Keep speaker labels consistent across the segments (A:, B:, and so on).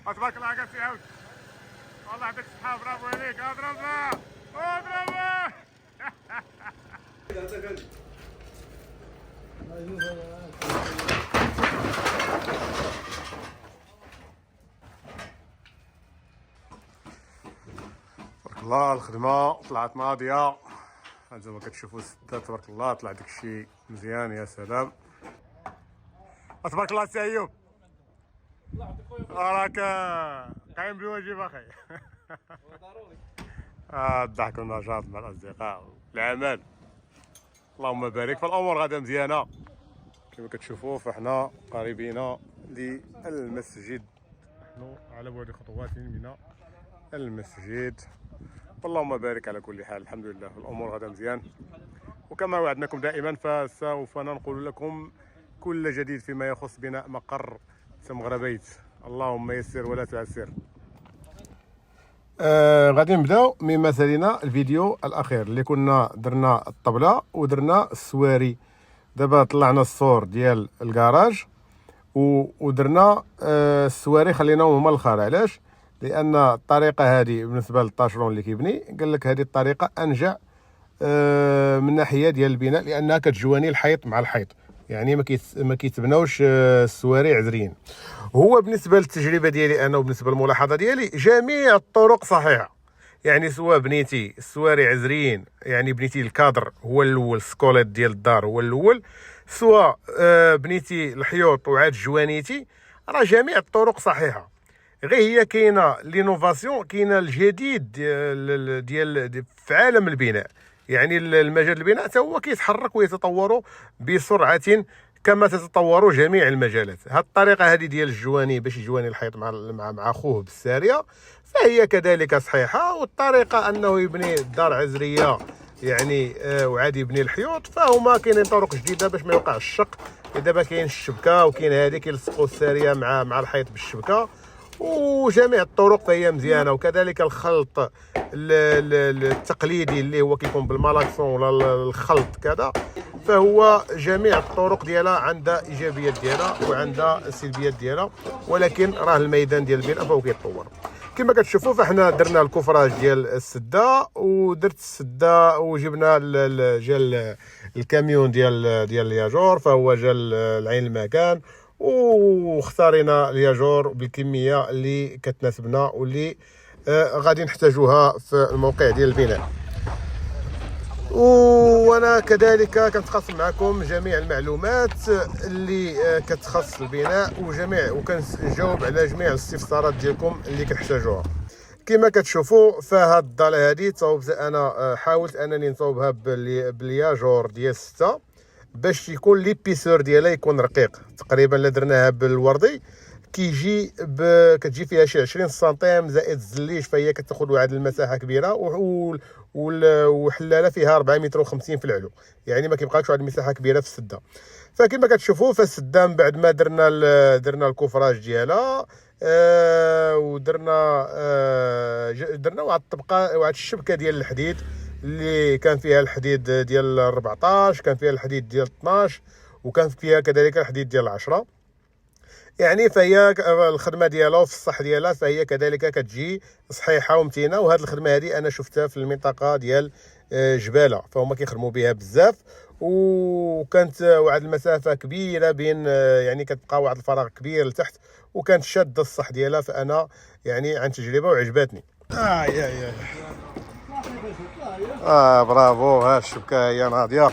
A: تبارك الله عليك سي عاود. والله يعطيك الصحة، برافو عليك. اضربها اضربها. تبارك الله الخدمة طلعت ناضية. هانتوما كتشوفوا السدة تبارك الله طلع داكشي مزيان. يا سلام تبارك الله سي ايوب. راك قايم بالواجب اخي. الضحك والنشاط مع الاصدقاء والعمل. اللهم بارك. فالامور غادا مزيانه كما كتشوفوا. فاحنا قريبين للمسجد، نحن على بعد خطوات من المسجد. اللهم بارك. على كل حال الحمد لله الامور غادا مزيان، وكما وعدناكم دائما فسوف ننقل لكم كل جديد فيما يخص بناء مقر سمغربيت. اللهم يسر ولا تعسر. غادي نبداو من مثلنا الفيديو الاخير اللي كنا درنا الطبله ودرنا السواري. دابا طلعنا الصور ديال الكراج ودرنا السواري خليناهم هما الاخر. علاش؟ لان الطريقه هذه بالنسبه للطاشرون اللي كيبني قال لك هذه الطريقه انجع من ناحيه ديال البناء، لانها كتجواني الحيط مع الحيط، يعني ما كيتبناوش السواري عذريين. هو بالنسبه للتجربه ديالي انا وبالنسبه للملاحظه ديالي جميع الطرق صحيحه. يعني سواء بنيتي السواري عذريين، يعني بنيتي الكادر هو الاول، السكوليت ديال الدار هو الاول، سواء بنيتي الحيوط وعاد جوانيتي، راه جميع الطرق صحيحه. غير هي كاينه لينوفاسيون، كاينه الجديد ديال في عالم البناء. يعني المجال البناء حتى هو كيتحرك ويتطور بسرعه كما تتطور جميع المجالات. هذه الطريقه هذه ديال الجواني باش يجواني الحيط مع خوه بالساريه فهي كذلك صحيحه. والطريقه انه يبني الدار عزريه يعني وعاد يبني الحيوط، فهما كاينين طرق جديده باش ما يوقعش الشق. دابا كاين الشبكه وكاين هذه كيلصقوا الساريه مع الحيط بالشبكه، وجميع الطرق فهي مزيانه. وكذلك الخلط التقليدي اللي هو كيكون بالمالاكسون ولا الخلط كذا، فهو جميع الطرق ديالها عندها ايجابيات ديالها وعندها السلبيات ديالها، ولكن راه الميدان ديال البناء فهو كيتطور. كما كتشوفوا فاحنا درنا الكفراج ديال السده، ودرت السده وجبنا جا الكاميون ديال الياجور، فهو جا العين المكان، واختارينا الياجور بالكميه اللي كتناسبنا واللي غادي نحتاجوها في الموقع ديال البناء. وانا كذلك كنتقاسم معكم جميع المعلومات اللي كتخص البناء وكنجاوب على جميع الاستفسارات ديالكم اللي كتحتاجوها. كما كتشوفوا فهاد الضاله هذه صوبت انا، حاولت انني نصوبها بالياجور ديال 6 باش يكون ليبيسور ديالها يكون رقيق. تقريبا اللي درناها بالوردي كتجي فيها شي 20 سنتيم زائد الزليش، فهي كتاخذ واحد المساحه كبيره، وحلاله فيها 4 متر و50 في العلو، يعني ما كيبقاش واحد المساحه كبيره في السده. فكما كتشوفوا فالسده من بعد ما درنا الكفراج ديالها ودرنا واحد الطبقه، واحد الشبكه ديال الحديد اللي كان فيها الحديد ديال 14، كان فيها الحديد ديال 12، وكان فيها كذلك الحديد ديال 10. يعني فهي الخدمه ديالها في الصح ديالها فهي كذلك كتجي صحيحه ومتينه. وهذه الخدمه هذه انا شفتها في المنطقه ديال جباله، فهما كيخدموا بها بزاف، وكانت واحد المسافه كبيره بين، يعني كتبقى واحد الفراغ كبير لتحت، وكانت شاده الصح ديالها. فانا يعني عن تجربه وعجبتني. برافو. ها الشبكه هي ناضيه.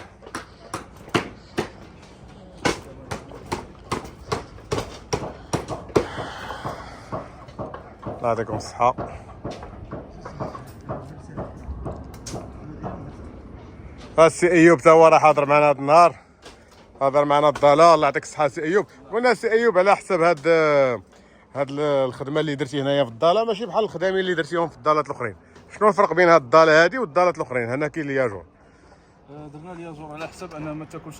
A: الله يعطيكم الصحة. السي ايوب تا هو راه حاضر معنا هذا النهار، حاضر معنا الضاله. الله يعطيك الصحة سي ايوب. قلنا سي ايوب على حسب هاد الخدمة اللي درتي هنايا في الضاله ماشي بحال الخدامين اللي درتيهم في الضالات الاخرين. شنو الفرق بين هاد الضاله هادي والضالات الاخرين؟ هنا كاين الياجور.
B: درنا الياجور على حسب انها ما تاكلش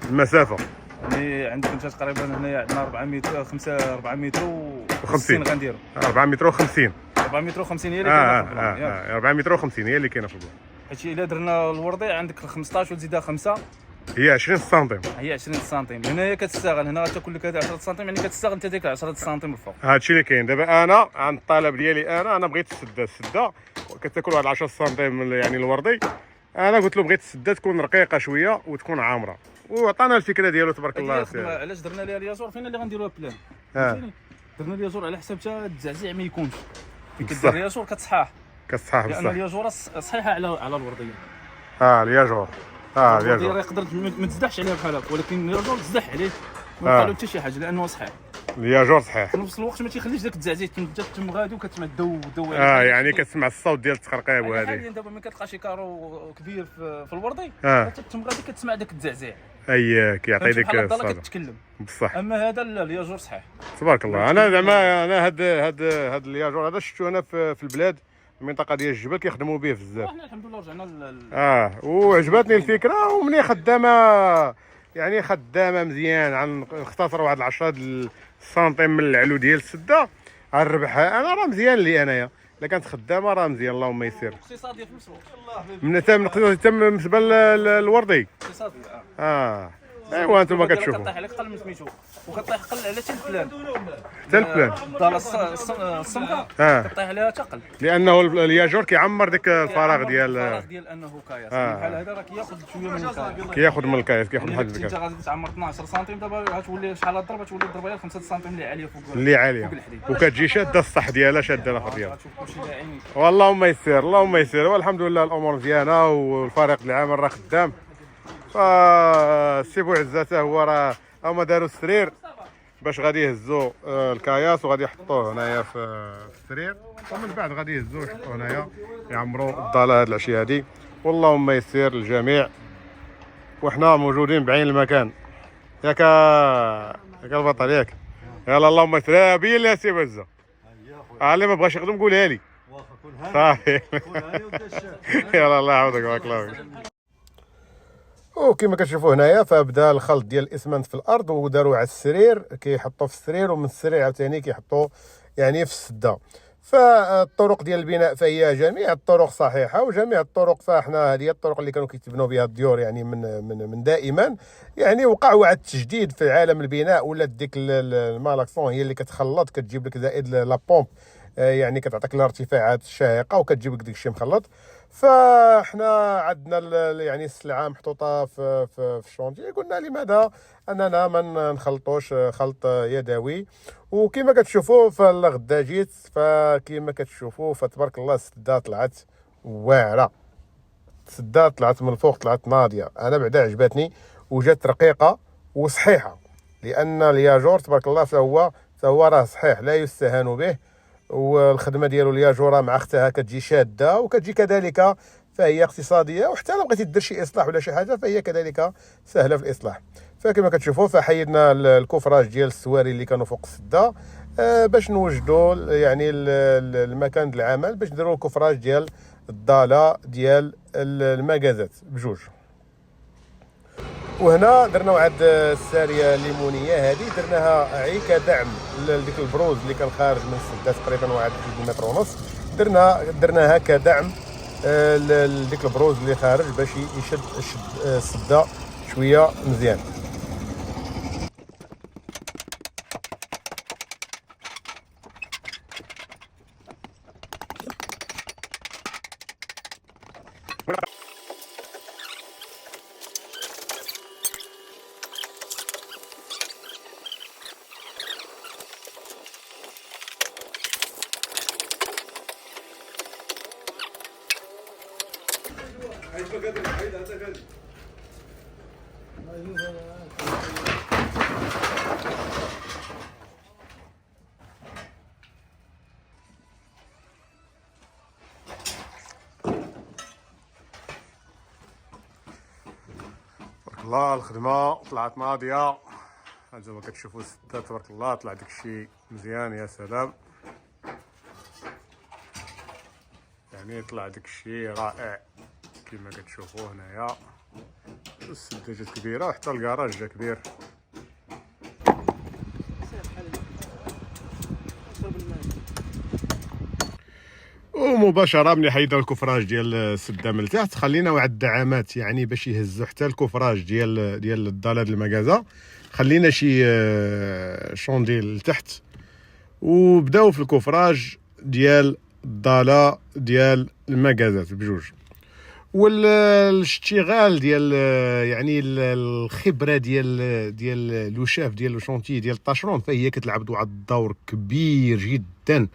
B: المسافه. يعني عندك انت تقريبا هنايا عندنا 4 متر 4 متر و50 غنديروا
A: 4 متر و50.
B: 4 متر و50 هي اللي كاينه في البلان.
A: 4 متر و50 هي اللي كاينه في البلان.
B: حيت الا درنا الوردي عندك 15 وتزيدها 5
A: هي 20 سنتيم.
B: هي 20 سنتيم. هنايا كتستاغل، هنا غتاكل لك هذا 10 سنتيم، يعني كتستاغل انت ديك 10 سنتيم الفوق.
A: هادشي اللي كاين دابا. انا عن الطلب ديالي، انا بغيت السده كتاكل واحد 10 سنتيم يعني الوردي. انا قلت له بغيت السده تكون رقيقه شويه وتكون عامره، وعطانا الفكره ديالو تبارك الله.
B: علاش درنا ليها الياجور؟ فين اللي غنديروها بلان؟ درنا الياجور على حساب حتى التزعزيع ما يكونش. كدير الياجور كتصحاح
A: بصح،
B: لان الياجوره صحيحه على الورديه.
A: الياجور
B: الورديه يقدر ما تزدحش عليها بحال هكا، ولكن الياجور تزدح عليه ما يبقى له حتى شي حاجه لانه صحيح.
A: الياجور صحيح،
B: في نفس الوقت ما تيخليش داك التزعزيع تم غادي وكتسمع الدو
A: يعني كتسمع الصوت ديال التخرقيب وهذه.
B: حاليا دابا ملي كتلقى شي كارو كبير في الوردي تم غادي كتسمع داك التزعزيع.
A: كيعطي ديك
B: الصوت كتكلم
A: بصح.
B: اما هذا لا، الياجور صحيح
A: تبارك الله. انا زعما هاد الياجور هذا شفتو انا في البلاد، المنطقه ديال الجبل كيخدموا به بزاف.
B: احنا الحمد لله رجعنا
A: وعجبتني الفكره، ومني خدامه يعني خدامه مزيان. عن نختصر واحد 10 سنتيم من العلو ديال السده على الربح. انا راه مزيان لي انايا، الا كانت خدامه راه مزيان اللهم يسر.
B: اقتصاديه في نفس الوقت
A: من تم بالنسبه للوردي
B: اقتصاديه.
A: ايوا انتم كتشوفوا
B: كطيح عليك قل من سميتو، وكطيح قل على حتى البلان.
A: حتى البلان
B: الدار الصمغه كطيح عليها تقل،
A: لانه الياجور كيعمر ديك الفراغ ديال
B: انه كاياس. بحال هذا راه كياخذ شويه من الكاياس،
A: كياخذ من الكايس، كياخذ
B: يعني
A: حد
B: انت غادي تعمر 12 سنتيم، دابا غتولي شحال تضرب، غتولي تضرب عليها 5 سنتيم اللي عاليه فوق
A: اللي عاليه،
B: فوق الحديد،
A: وكتجي شاده الصح ديالها، شاده الاخر ديالها.
B: غتشوف كلشي داعين.
A: واللهم يسر اللهم يسر. والحمد لله الامور مزيانه، والفريق العامل راه خدام. فالسي بوعزه هو راه هما داروا السرير باش غادي يهزوا الكياس وغادي يحطوه هنايا في السرير، ومن بعد غادي يهزوه يحطوه هنايا يعمروا الضاله هاد العشيه هادي. واللهم يسر للجميع، وحنا موجودين بعين المكان. ياك البطل ياك. يلا اللهم يسر. بين لي سي بوعزه اللي ما بغاش يخدم قولها لي صافي. يلا الله يعوضك بارك الله فيك. وكما كتشوفوا هنايا فبدا الخلط ديال الاسمنت في الارض وداروه على السرير، كيحطوه في السرير، ومن السرير عاوتاني كيحطوه يعني في السده. فالطرق ديال البناء فهي جميع الطرق صحيحه، وجميع الطرق فاحنا هذه الطرق اللي كانوا كيتبنوا بها الديور يعني من دائما. يعني وقع واحد التجديد في عالم البناء، ولات ديك المالاكسون هي اللي كتخلط، كتجيب لك زائد لا بومب، يعني كتعطيك الارتفاعات الشاهقه وكتجيب لك داك الشيء مخلط. فاحنا عندنا يعني السلعه محطوطه في الشونتي، قلنا لماذا اننا ما نخلطوش خلط يدوي. وكما كتشوفوا فالغدا جيت، فكما كتشوفوا فتبارك الله السده طلعت واعره، السده طلعت من الفوق، طلعت ناضيه. انا بعدا عجبتني وجات رقيقه وصحيحه، لان الياجور تبارك الله فهو راه صحيح لا يستهان به. والخدمه ديالو الياجوره مع اختها كتجي شاده، وكتجي كذلك فهي اقتصاديه، وحتى لو بغيتي دير شي اصلاح ولا شي حاجه فهي كذلك سهله في الاصلاح. فكما كتشوفوا فحيدنا الكفراج ديال السواري اللي كانوا فوق السده باش نوجدوا يعني المكان ديال العمل، باش نديروا الكفراج ديال الضاله ديال المكازات بجوج. وهنا درنا واحد الساريه الليمونيه، هذه درناها عي كدعم لديك البروز اللي كان خارج من السده تقريبا واحد 2 متر ونص. درناها كدعم لديك البروز اللي خارج باش يشد السده شويه مزيان. الله الخدمه طلعت ناضيه، هانتوما كتشوفوا السده تبارك الله طلع داكشي مزيان. يا سلام، يعني طلع داكشي رائع كما كتشوفوا هنايا. السده جات كبيره، وحتى الكراج جا كبير. ومباشره ملي حيدوا الكفراج ديال السده من التحت خلينا واحد الدعامات يعني باش يهزوا حتى الكفراج ديال الضاله ديال المكازا، خلينا شي شونديل لتحت وبداو في الكفراج ديال الضاله ديال المكازات بجوج. والاشتغال ديال يعني الخبره ديال الوشاف ديال الشونتي ديال الطاشرون فهي كتلعب واحد الدور كبير جدا.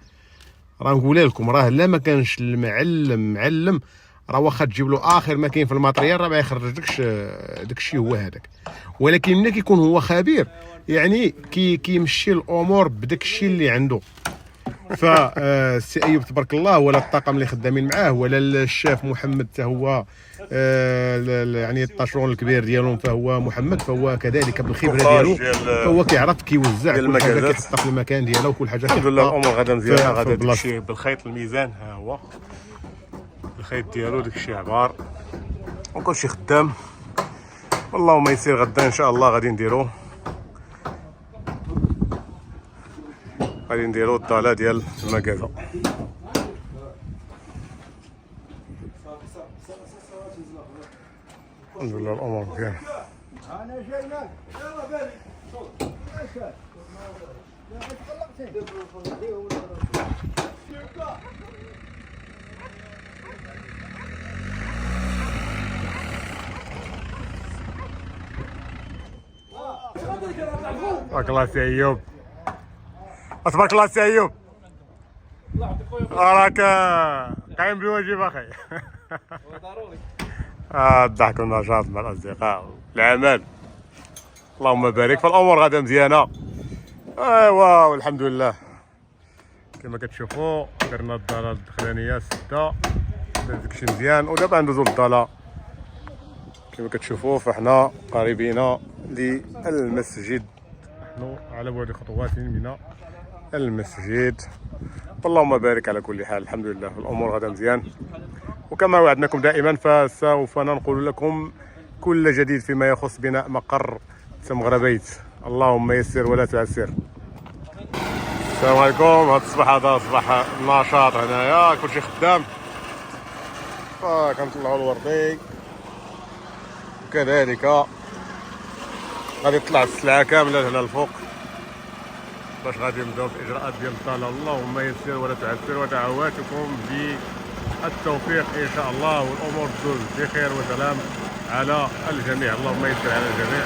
A: راه نقول لكم راه لا ما كانش المعلم راه واخا تجيب له اخر ما كاين في الماتريال راه ما يخرجلكش داكشي هو هذاك. ولكن ملي كيكون هو خبير يعني كيمشي الامور بداكشي اللي عنده. فالسي ايوب تبارك الله ولا الطاقم اللي خدامين معاه ولا الشاف محمد حتى هو يعني الطاشرون الكبير ديالهم فهو محمد، فهو كذلك بالخبره ديالو فهو كيعرف كيوزع كل حاجه كيحطها في المكان ديالها وكل حاجه
B: الحمد لله الامور غادا مزيانه. غادا
A: داكشي
B: داكشي بالخيط الميزان ها هو الخيط ديالو داكشي عبار وكلشي خدام. والله ما يسير غدا ان شاء الله غادي نديرو الطاله ديال المكازا. الحمد لله الامور مزيانه. تبارك الله سي ايوب، تبارك الله سي ايوب، راك قايم بالواجب اخي.
C: ضروري.
B: الضحك والنشاط مع الاصدقاء العمل. اللهم بارك. فالامور غادا مزيانه. ايوا والحمد لله كما كتشوفوا درنا الضاله الدخلانيه 6 داكشي مزيان. ودابا ندوزو للضاله كما كتشوفوا فاحنا قريبين للمسجد، نحن على بعد خطوات من المسجد. اللهم بارك على كل حال. الحمد لله الامور غادا مزيان. وكما وعدناكم دائما فسوف ننقل لكم كل جديد فيما يخص بناء مقر تمغربيت. اللهم يسر ولا تعسر. السلام عليكم. هذا الصباح هذا صباح نشاط هنايا كلشي خدام. فكنطلعوا الوردي وكذلك غادي تطلع السلعه كامله هنا الفوق باش غادي نبداو في الاجراءات ديال الطاله. اللهم يسر ولا تعسر ودعواتكم بالتوفيق ان شاء الله والامور تدوز بخير وسلام على الجميع. اللهم يسر على الجميع.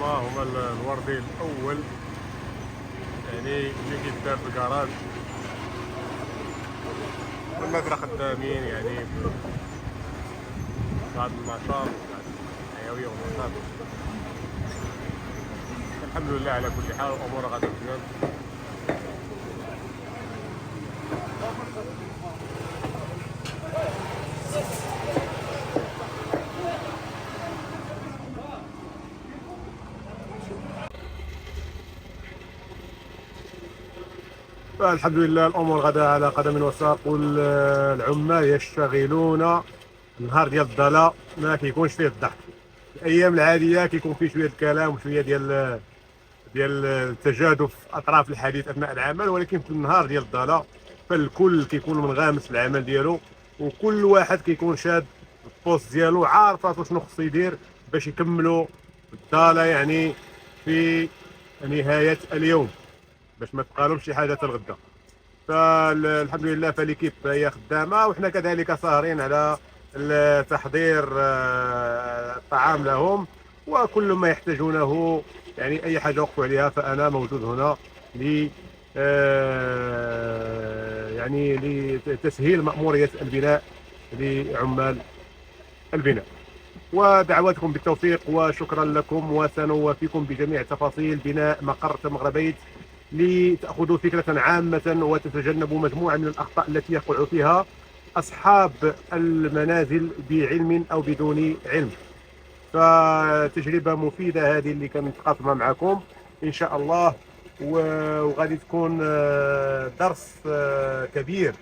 B: هما الوردي الاول يعني اللي كيدار في الكراج والمدرسة خدامين يعني بعد النشاط الحيوية والنشاط. الحمد لله على كل حال الامور غادا مزيان. الحمد لله الامور غدا على قدم وساق والعمال يشتغلون. النهار ديال الضاله ما كيكونش فيه الضحك. الايام العاديه كيكون فيه شويه الكلام وشويه ديال التجادف اطراف الحديث اثناء العمل، ولكن في النهار ديال الضاله فالكل كيكون منغمس في العمل ديالو وكل واحد كيكون شاد البوست ديالو عارف راسو شنو خصو يدير باش يكملوا الضاله يعني في نهايه اليوم باش ما تبقالهمش شي حاجه الغدا. فالحمد لله فاليكيب هي خدامه وحنا كذلك ساهرين على تحضير الطعام لهم وكل ما يحتاجونه يعني اي حاجه وقفوا عليها فانا موجود هنا ل يعني لتسهيل مأمورية البناء لعمال البناء. ودعواتكم بالتوفيق وشكرا لكم وسنوافيكم بجميع تفاصيل بناء مقر تمغربيت لتأخذوا فكرة عامة وتتجنبوا مجموعة من الأخطاء التي يقع فيها أصحاب المنازل بعلم أو بدون علم. فتجربة مفيدة هذه اللي كانت قاسمة معكم إن شاء الله، وغادي تكون درس كبير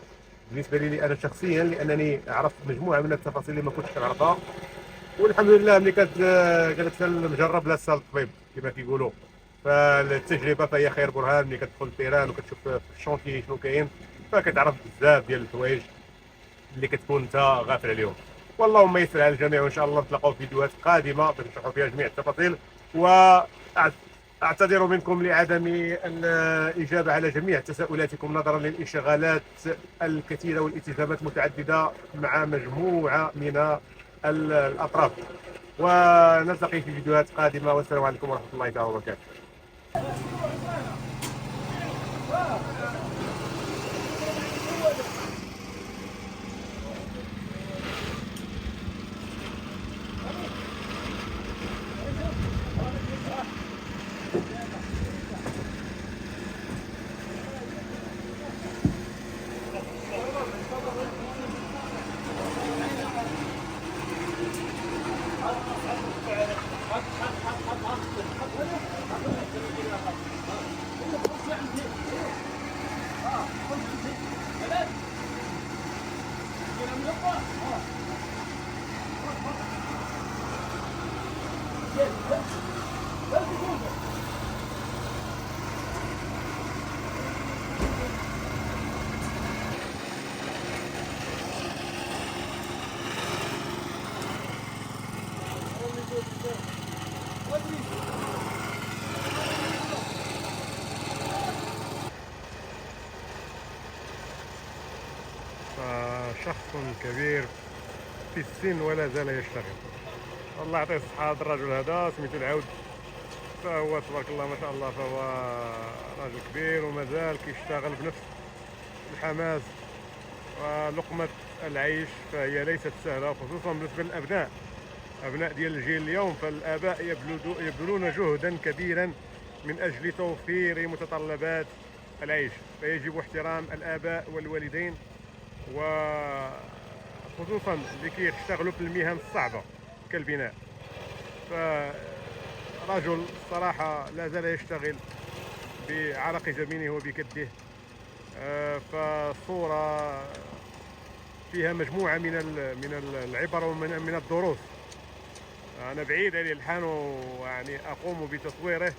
B: بالنسبه لي انا شخصيا، لانني عرفت مجموعه من التفاصيل اللي ما كنتش كنعرفها. والحمد لله ملي كتدخل مجرب لا سال الطبيب كما كيقولوا. فالتجربه فهي خير برهان. ملي كتدخل التيران وكتشوف في الشونتي شنو كاين، فكتعرف بزاف ديال الحوايج اللي كتكون انت غافل عليهم. واللهم يسر على الجميع، وان شاء الله نتلاقاو في فيديوهات قادمه باش نشرحوا فيها جميع التفاصيل. واعتذر منكم لعدم الاجابه على جميع تساؤلاتكم نظرا للانشغالات الكثيره والالتزامات المتعدده مع مجموعه من الاطراف. ونلتقي في فيديوهات قادمه، والسلام عليكم ورحمه الله تعالى وبركاته. فشخص كبير في السن ولا زال يشتغل. الله يعطيه الصحة. هذا الرجل هذا سميتو العود، فهو تبارك الله ما شاء الله، فهو راجل كبير ومازال كيشتغل بنفس الحماس. ولقمة العيش فهي ليست سهلة، خصوصا بالنسبة للأبناء، أبناء ديال الجيل اليوم. فالآباء يبذلون جهدا كبيرا من أجل توفير متطلبات العيش، فيجب احترام الآباء والوالدين، وخصوصا اللي كيشتغلوا في المهن الصعبة كالبناء. فرجل صراحة لا زال يشتغل بعرق جبينه وبكده. فصورة فيها مجموعة من العبر ومن الدروس. أنا بعيد عن الحان ويعني أقوم بتصويره،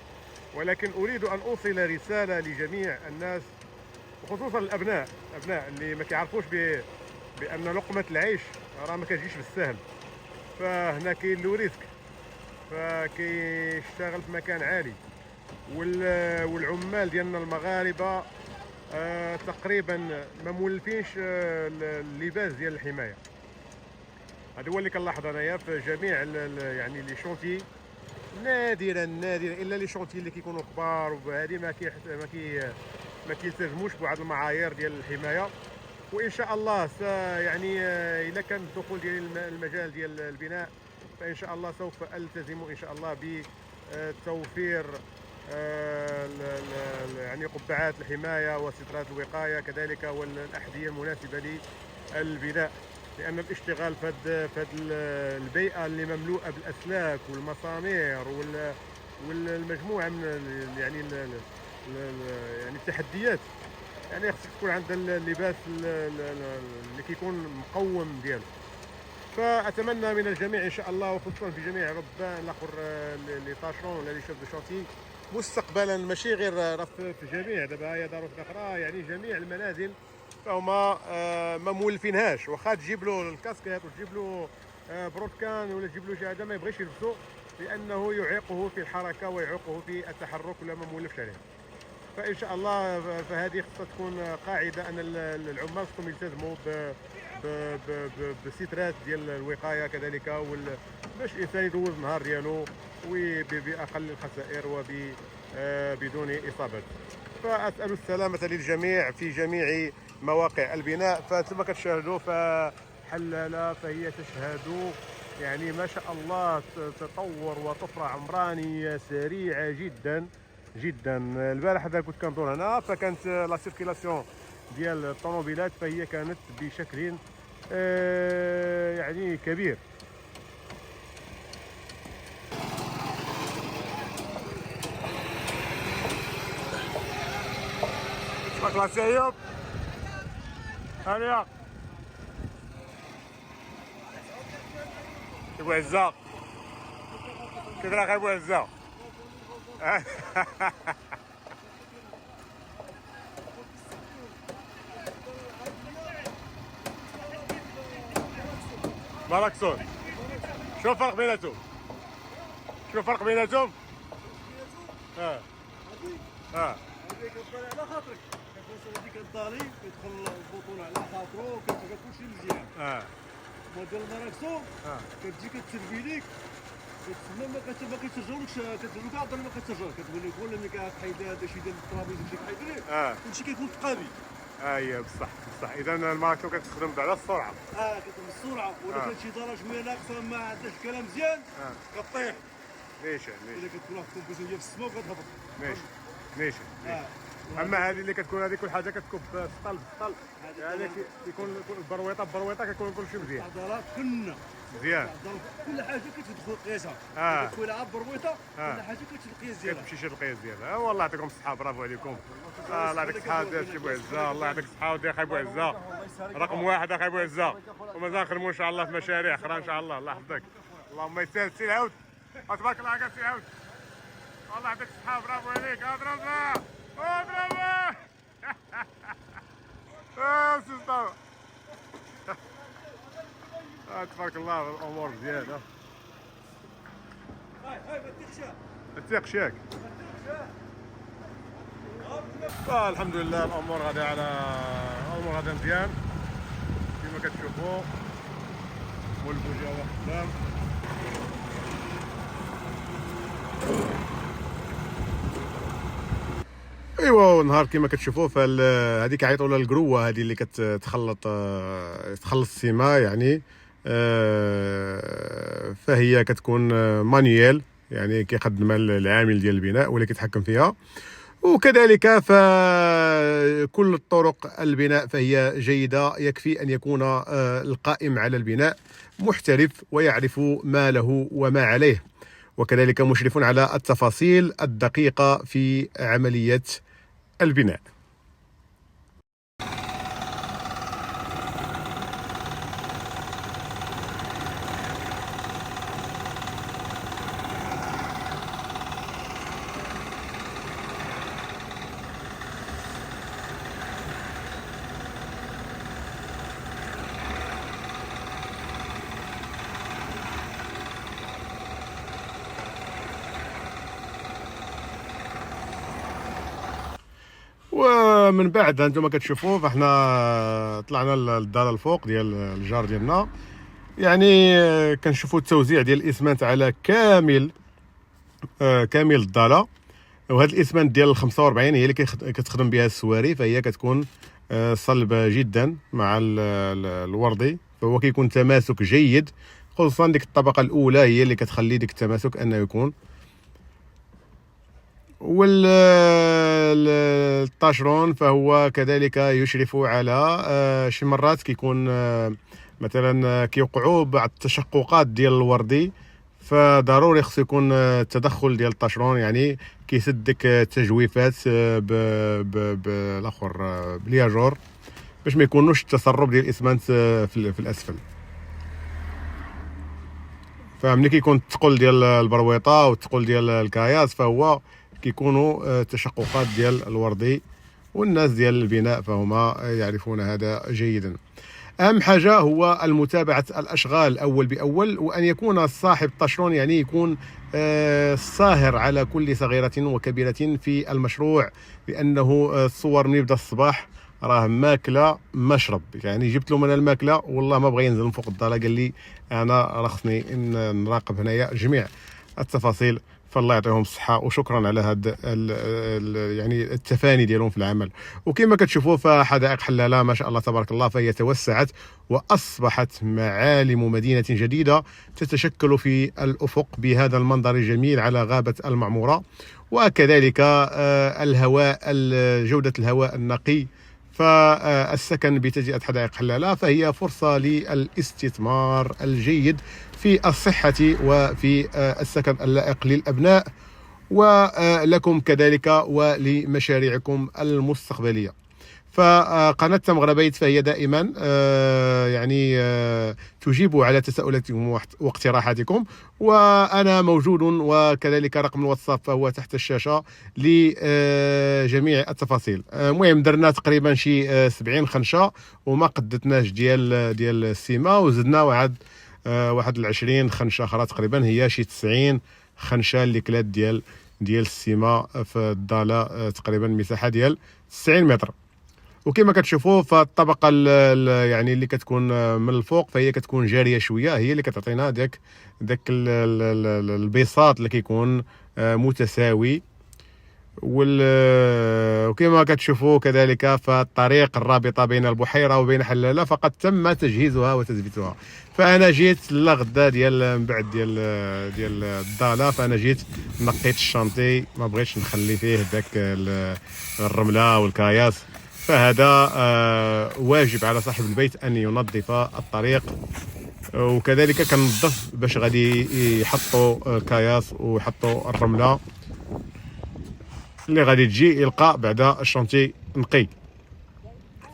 B: ولكن أريد أن أوصل رسالة لجميع الناس، وخصوصا الأبناء اللي ما كيعرفوش بأن لقمة العيش راه ما كتجيش بالسهل. فهنا كاين لو ريسك، فكيشتغل في مكان عالي. والعمال ديالنا المغاربة تقريبا ما مولفينش اللباس ديال الحماية. هذا هو اللي كنلاحظ انايا في جميع يعني لي شونتي. نادرا الا لي شونتي اللي كيكونوا كبار وهذه ما كيلتزموش بواحد المعايير ديال الحمايه. وان شاء الله يعني الا كان الدخول ديال المجال ديال البناء، فان شاء الله سوف التزم ان شاء الله بتوفير يعني قبعات الحمايه وسترات الوقايه كذلك، والاحذيه المناسبه للبناء. لان الاشتغال في هذه البيئه اللي مملوءه بالاسلاك والمسامير والمجموعه من يعني التحديات، يعني خصك تكون عندها اللباس اللي كيكون مقوم ديالو. فاتمنى من الجميع ان شاء الله، وخصوصا في جميع ربان الاخر لي طاشون ولا لي شوف دو شونتي مستقبلا، ماشي غير في جميع دابا هي دار اخرى، يعني جميع المنازل فهما ما مولفينهاش. واخا تجيب له الكاسكيت وتجيب له بروتكان ولا تجيب له شي حاجه ما يبغيش يلبسو، لانه يعيقه في الحركه ويعيقه في التحرك ولا ما مولفش عليه. فان شاء الله فهذه خصها تكون قاعده ان العمال خصهم يلتزموا بسترات ديال الوقايه كذلك، باش الانسان يدوز النهار ديالو باقل الخسائر وبدون اصابات. فاسال السلامه للجميع في جميع مواقع البناء. فكما كتشاهدوا فحلاله فهي تشهد يعني ما شاء الله تطور وطفره عمرانيه سريعه جدا جدا. البارح هذا كنت كندور هنا، فكانت لا سيركيلاسيون ديال الطوموبيلات فهي كانت بشكل يعني كبير. شكرا سيد. هانيا ابو عزة كيف راك ابو عزة؟ ماراكسون شنو الفرق بيناتهم؟ شنو الفرق بيناتهم؟
C: هذيك كتطلع على خاطرك، كتوصل هذيك الدالي كيدخل البطون على خاطرو وكتبقى كلشي مزيان. موديل ماراكسون كتجي كتسربي ليك كتسمى ما كيتسجلوكش، كتقول لك عطني ما كتسجل، كتقول لك ولا ملي كتحيد هذا شي ديال الترابيز اللي كتحيد ليه كلشي كيكون تقابي.
B: اييه بصح اذا الماراكسون كتخدم على السرعه.
C: كتخدم السرعه ولا كانت شي درجه شويه ناقصه ما عندهاش كلام مزيان كطيح.
B: نيشان
C: الا كتكون واحد الكومبوزيسيون ديال السما وكتهبط.
B: نيشان. اما هذه اللي كتكون هذه كل حاجه كتكب سطل يعني كيكون برويطه كيكون كلشي مزيان.
C: العضلات كلنا
B: مزيان.
C: كل حاجه كتدخل قياسها. كتكون لعب برويطه كل حاجه كتشد القياس ديالها.
B: كتمشي شي القياس ديالها. والله يعطيكم الصحه، برافو عليكم. الله يعطيك الصحه سي بو عزة، الله يعطيك الصحه ودي اخي بو عزة، رقم واحد اخي بو عزة، ومازال نخدموا ان شاء الله في مشاريع اخرى ان شاء الله. الله يحفظك، اللهم يسهل. سي العود تبارك الله عليك سي العود، الله يعطيك الصحه، برافو عليك. اضربها اضربها سي مصطفى. تبارك الله الامور مزيان. ما تثيقش ياك. الحمد لله الامور غادا مزيان كما كتشوفوا. مول البوجيه هو خدام. ايوا نهار كما كتشوفوا هذيك عيطوا لها القروه، هذه اللي كتخلط السيما يعني. فهي كتكون مانيوال يعني كيخدمها العامل ديال البناء ولا كيتحكم فيها. وكذلك فكل الطرق البناء فهي جيدة، يكفي أن يكون القائم على البناء محترف ويعرف ما له وما عليه، وكذلك مشرف على التفاصيل الدقيقة في عملية البناء. ومن بعد انتم كتشوفوا فاحنا طلعنا للدار الفوق ديال الجار ديالنا، يعني كنشوفوا التوزيع ديال الاسمنت على كامل الضاله. وهذا الاسمنت ديال 45 هي اللي كتخدم بها السواري، فهي كتكون صلبه جدا مع الوردي، فهو كيكون تماسك جيد، خصوصا ديك الطبقه الاولى هي اللي كتخلي ديك التماسك انه يكون. والطاشرون فهو كذلك يشرف على شي مرات كيكون مثلا كيوقعوا بعض التشققات ديال الوردي، فضروري خصو يكون التدخل ديال الطاشرون، يعني كيسد ديك التجويفات بالاخر بلياجور باش ما يكونوش التسرب ديال الاسمنت في الاسفل. فملي كيكون الثقل ديال البرويطه والثقل ديال الكاياس فهو كيكونوا تشققات ديال الوردي، والناس ديال البناء فهما يعرفون هذا جيدا. اهم حاجه هو متابعه الاشغال اول باول، وان يكون صاحب الطاشرون يعني يكون صاهر على كل صغيره وكبيره في المشروع، لانه الصور من يبدا الصباح راه ماكله مشرب. يعني جبت له من الماكله والله ما بغى ينزل من فوق الدار، قال لي انا راه خصني نراقب هنايا جميع التفاصيل. فالله يعطيهم الصحه وشكرا على هذا يعني التفاني ديالهم في العمل. وكما كتشوفوا فحدائق حلاله ما شاء الله تبارك الله فهي توسعت واصبحت معالم مدينه جديده تتشكل في الافق بهذا المنظر الجميل على غابه المعموره. وكذلك الهواء، جوده الهواء النقي، فالسكن بتجزئة حدائق حلاله فهي فرصة للاستثمار الجيد في الصحة وفي السكن اللائق للأبناء ولكم كذلك ولمشاريعكم المستقبلية.
A: فقناة تمغرة بيت فهي دائما يعني تجيب على تساؤلاتكم واقتراحاتكم، وأنا موجود، وكذلك رقم الواتساب فهو تحت الشاشة لجميع التفاصيل. المهم درنا تقريبا شي 70 خنشة وما قدتناش ديال السيما، وزدنا واحد 20 خنشة أخرى تقريبا، هي شي 90 خنشة اللي كلات ديال السيما في الضالة، تقريبا مساحة ديال 90 متر. وكما كتشوفوا فالطبقه يعني اللي كتكون من الفوق فهي كتكون جاريه شويه، هي اللي كتعطينا داك البساط اللي كيكون متساوي. وكما كتشوفوا كذلك فالطريق الرابطه بين البحيره وبين حلاله فقد تم تجهيزها وتثبيتها. فانا جيت لغدا من بعد ديال الضاله، فانا جيت نقيت الشانطي، ما بغيتش نخلي فيه داك الرمله والكاياس، فهذا واجب على صاحب البيت أن ينظف الطريق. وكذلك كنظف باش غادي يحطوا الكاياس ويحطوا الرملة اللي غادي تجي يلقى بعد الشانتي نقي.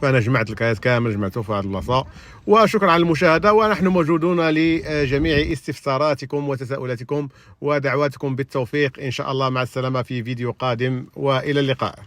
A: فأنا جمعت الكاياس كامل، جمعته في هذه البلاصة. وشكرا على المشاهدة، ونحن موجودون لجميع استفساراتكم وتساؤلاتكم ودعواتكم بالتوفيق إن شاء الله. مع السلامة في فيديو قادم، وإلى اللقاء.